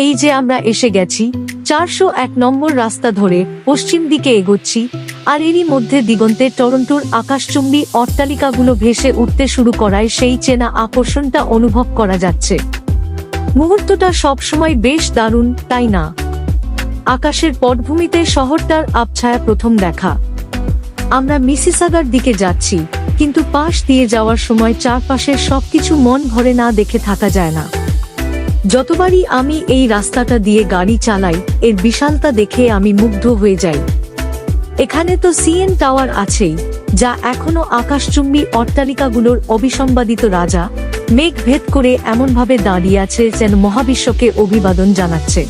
এই যে আমরা এসে গেছি 401 নম্বর রাস্তা ধরে পশ্চিম দিকে এগোচ্ছি, আর এরই মধ্যে দিগন্তে টরন্টোর আকাশচুম্বী অট্টালিকাগুলো ভেসে উঠতে শুরু করায় সেই চেনা আকর্ষণটা অনুভব করা যাচ্ছে। মুহূর্তটা সবসময় বেশ দারুণ, তাই না? আকাশের পটভূমিতে শহরটার আবছায়া প্রথম দেখা। আমরা মিসিসাগার দিকে যাচ্ছি, কিন্তু পাশ দিয়ে যাওয়ার সময় চারপাশের সবকিছু মন ভরে না দেখে থাকা যায় না। যতবারই আমি এই রাস্তাটা দিয়ে গাড়ি চালাই, এর বিশালতা দেখে আমি মুগ্ধ হয়ে যাই। এখানে তো সিএন টাওয়ার আছেই, যা এখনো আকাশচুম্বী অট্টালিকাগুলোর অবিসংবাদিত রাজা, মেঘ ভেদ করে এমনভাবে দাঁড়িয়ে আছে যেন মহাবিশ্বকে অভিবাদন জানাচ্ছে।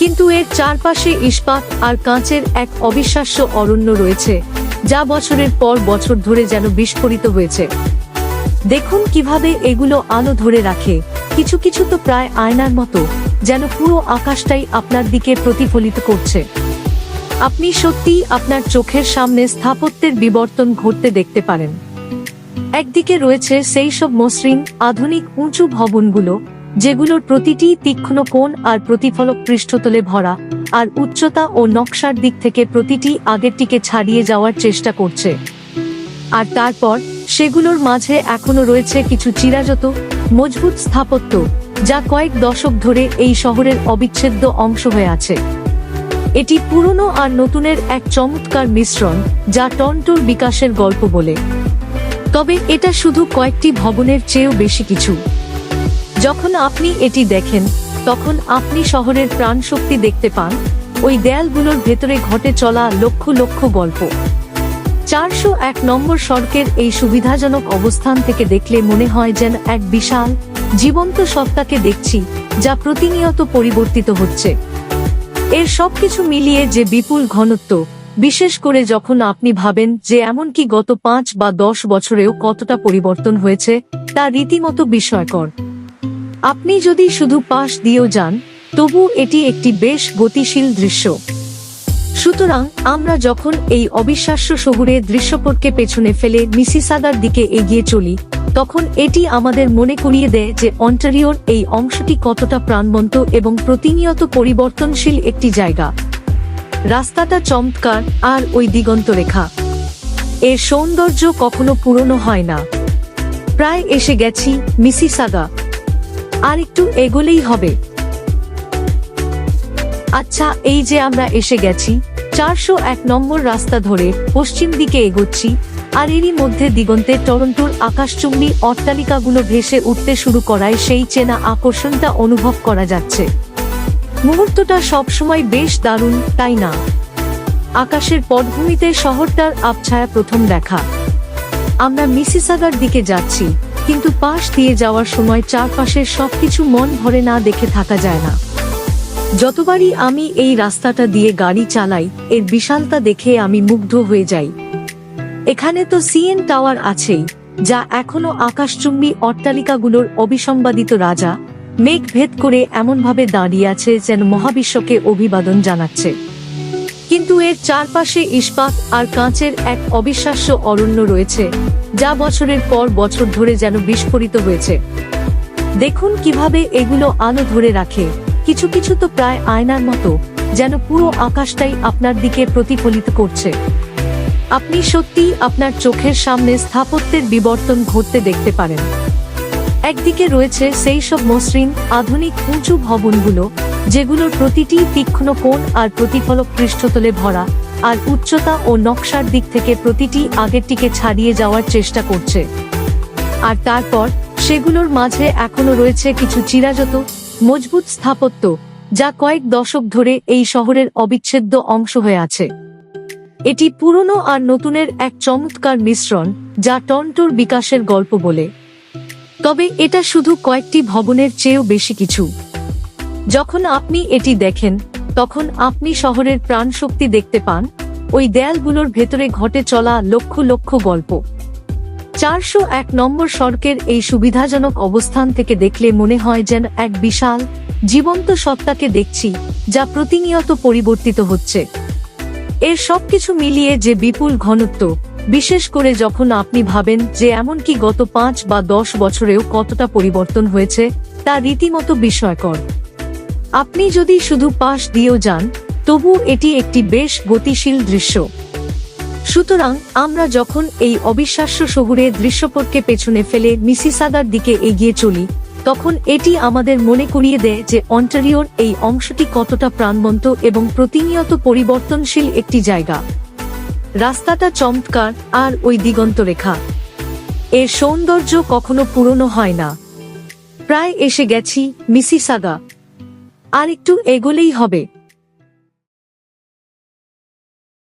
কিন্তু এর চারপাশে ইস্পাত আর কাঁচের এক অবিশ্বাস্য অরণ্য রয়েছে, যা বছরের পর বছর ধরে যেন বিস্ফোরিত হয়েছে। দেখুন কিভাবে এগুলো আলো ধরে রাখে, কিছু কিছু তো প্রায় আয়নার মতো, যেন পুরো আকাশটাই আপনার দিকে প্রতিফলিত করছে। আপনি সত্যিই আপনার চোখের সামনে স্থাপত্যের বিবর্তন ঘটতে দেখতে পারেন। একদিকে রয়েছে সেই সব মসৃণ আধুনিক উঁচু ভবনগুলো, যেগুলোর প্রতিটি তীক্ষ্ণ কোণ আর প্রতিফলক পৃষ্ঠতলে ভরা, আর উচ্চতা ও নকশার দিক থেকে প্রতিটি আগেরটিকে ছাড়িয়ে যাওয়ার চেষ্টা করছে। আর তারপর সেগুলোর মাঝে এখনো রয়েছে কিছু চিরায়ত মজবুত স্থাপত্য, যা কয়েক দশক ধরে এই শহরের অবিচ্ছেদ্য অংশ হয়ে আছে। এটি পুরনো আর নতুনের এক চমৎকার মিশ্রণ, যা টরন্টোর বিকাশের গল্প বলে। তবে এটা শুধু কয়েকটি ভবনের চেয়েও বেশি কিছু। যখন আপনি এটি দেখেন, তখন আপনি শহরের প্রাণশক্তি দেখতে পান, ওই দেয়ালগুলোর ভেতরে ঘটে চলা লক্ষ লক্ষ গল্প। 401 নম্বর সড়কের এই সুবিধাজনক অবস্থান থেকে দেখলে মনে হয় যেন এক বিশাল জীবন্ত সত্তাকে দেখছি, যা প্রতিনিয়ত পরিবর্তিত হচ্ছে। এর সবকিছু মিলিয়ে যে বিপুল ঘনত্ব, বিশেষ করে যখন আপনি ভাবেন যে এমনকি গত 5 বা 10 বছরেও কতটা পরিবর্তন হয়েছে, তা রীতিমতো বিস্ময়কর। আপনি যদি শুধু পাশ দিয়েও যান, তবু এটি একটি বেশ গতিশীল দৃশ্য। সুতরাং আমরা যখন এই অবিশ্বাস্য শহুরে দৃশ্যপটকে পেছনে ফেলে মিসিসাগার দিকে এগিয়ে চলি, তখন এটি আমাদের মনে করিয়ে দেয় যে অন্টারিওর এই অংশটি কতটা প্রাণবন্ত এবং প্রতিনিয়ত পরিবর্তনশীল একটি জায়গা। রাস্তাটা চমৎকার, আর ওই দিগন্ত রেখা, এর সৌন্দর্য কখনো পুরনো হয় না। প্রায় এসে গেছি মিসিসাগা, আর একটু এগোলেই হবে। আচ্ছা, এই যে আমরা এসে গেছি 401 নম্বর রাস্তা ধরে পশ্চিম দিকে এগোচ্ছি, আর এরই মধ্যে দিগন্তে টরন্টোর আকাশচুম্বী অট্টালিকাগুলো ভেসে উঠতে শুরু করায় সেই চেনা আকর্ষণটা অনুভব করা যাচ্ছে। মুহূর্তটা সবসময় বেশ দারুণ, তাই না? আকাশের পটভূমিতে শহরটার আবছায়া প্রথম দেখা। আমরা মিসিসাগার দিকে যাচ্ছি, কিন্তু পাশ দিয়ে যাওয়ার সময় চারপাশের সবকিছু মন ভরে না দেখে থাকা যায় না। যতবারই আমি এই রাস্তাটা দিয়ে গাড়ি চালাই, এর বিশালতা দেখে আমি মুগ্ধ হয়ে যাই। এখানে তো সিএন টাওয়ার আছেই, যা এখনো আকাশচুম্বী অট্টালিকাগুলোর অবিসংবাদিত রাজা, মেঘ ভেদ করে এমনভাবে দাঁড়িয়ে আছে যেন মহাবিশ্বকে অভিবাদন জানাচ্ছে। কিন্তু এর চারপাশে ইস্পাত আর কাঁচের এক অবিশ্বাস্য অরণ্য রয়েছে, যা বছরের পর বছর ধরে যেন বিস্ফোরিত হয়েছে। দেখুন কিভাবে এগুলো আলো ধরে রাখে, কিছু কিছু তো প্রায় আয়নার মতো, যেন পুরো আকাশটাই আপনার দিকে প্রতিফলিত করছে। আপনি সত্যিই আপনার চোখের সামনে স্থাপত্যের বিবর্তন ঘটতে দেখতে পারেন। একদিকে রয়েছে সেই সব মসৃণ আধুনিক উঁচু ভবনগুলো, যেগুলোর প্রতিটি তীক্ষ্ণ কোণ আর প্রতিফলক পৃষ্ঠতলে ভরা, আর উচ্চতা ও নকশার দিক থেকে প্রতিটি আগেরটিকে ছাড়িয়ে যাওয়ার চেষ্টা করছে। আর তারপর সেগুলোর মাঝে এখনো রয়েছে কিছু চিরায়ত মজবুত স্থাপত্য, যা কয়েক দশক ধরে এই শহরের অবিচ্ছেদ্য অংশ হয়ে আছে। এটি পুরনো আর নতুনের এক চমৎকার মিশ্রণ, যা টরন্টোর বিকাশের গল্প বলে। তবে এটা শুধু কয়েকটি ভবনের চেয়েও বেশি কিছু। যখন আপনি এটি দেখেন, তখন আপনি শহরের প্রাণশক্তি দেখতে পান, ওই দেয়ালগুলোর ভেতরে ঘটে চলা লক্ষ লক্ষ গল্প। 401 নম্বর সড়কের এই সুবিধাজনক অবস্থান থেকে দেখলে মনে হয় যেন এক বিশাল জীবন্ত সত্তাকে দেখছি, যা প্রতিনিয়ত পরিবর্তিত হচ্ছে। এর সবকিছু মিলিয়ে যে বিপুল ঘনত্ব, বিশেষ করে যখন আপনি ভাবেন যে এমনকি গত 5 বা 10 বছরেও কতটা পরিবর্তন হয়েছে, তা রীতিমতো বিস্ময়কর। আপনি যদি শুধু পাশ দিয়েও যান, তবু এটি একটি বেশ গতিশীল দৃশ্য। সুতরাং আমরা যখন এই অবিশ্বাস্য শহুরে দৃশ্যপটকে পেছনে ফেলে মিসিসাগার দিকে এগিয়ে চলি, তখন এটি আমাদের মনে করিয়ে দেয় যে অন্টারিওর এই অংশটি কতটা প্রাণবন্ত এবং প্রতিনিয়ত পরিবর্তনশীল একটি জায়গা। রাস্তাটা চমৎকার, আর ওই দিগন্ত রেখা, এর সৌন্দর্য কখনো পুরনো হয় না। প্রায় এসে গেছি মিসিসাগা, আর একটু এগোলেই হবে।